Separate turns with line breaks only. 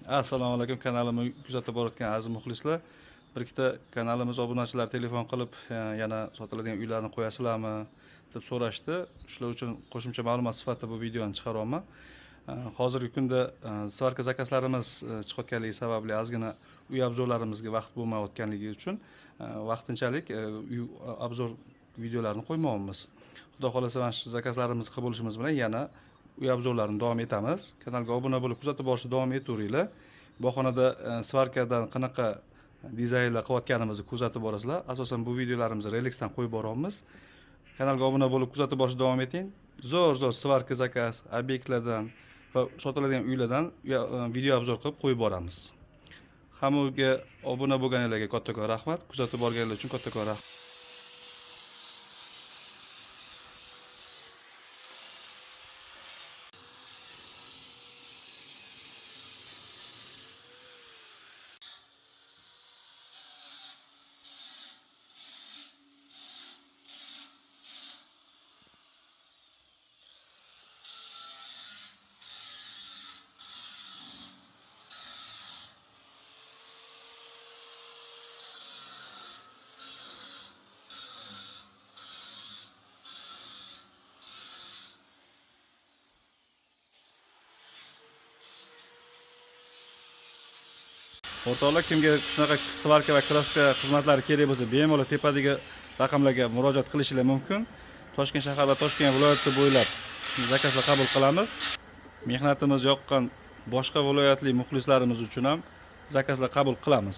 Assalomu alaykum, kanalimni kuzatib borayotgan aziz muxlislar. Bir ikkita kanalimiz obunachilari telefon qilib, yana sotiladigan uylarni qo'yasizlarmi deb so'rashdi. Shular uchun qo'shimcha ma'lumot sifatida bu videoni chiqaryapman. Hozirgi kunda svarka zakazlarimiz chiqayotganligi sababli ozgina uy obzorlarimizga vaqt bo'lmayotganligi uchun vaqtinchalik uy obzor videolarini qo'ymayapmiz. Xudo xolasa mana shu zakazlarimiz qilib bo'lishimiz bilan yana uy obzorlarini davom etamiz. Kanalga obuna bo'lib kuzatib borishni davom etaveringlar. Bu xonada svarkadan qanaqa dizaynlar qilayotganimizni kuzatib borasizlar. Asosan bu videolarimizni Relexdan qo'yib boryapmiz. Kanalga obuna bo'lib kuzatib borishni davom eting. Zo'r svarka zakaz obyektlardan va sotiladigan uylardan video obzor qilib qo'yib boramiz. Hammaga obuna bo'lganlarga kattakon rahmat, kuzatib borganlar uchun kattakon rahmat. O'rtoqlar, kimga shunaqa svarka va kraska xizmatlari kerak bo'lsa, bemalol tepadagi raqamlarga murojaat qilishingiz mumkin. Toshkent shahar va Toshkent viloyati bo'ylab zakazlar qabul qilamiz. Mehnatimiz yoqqan boshqa viloyatli muxlislarimiz uchun ham zakazlar qabul qilamiz.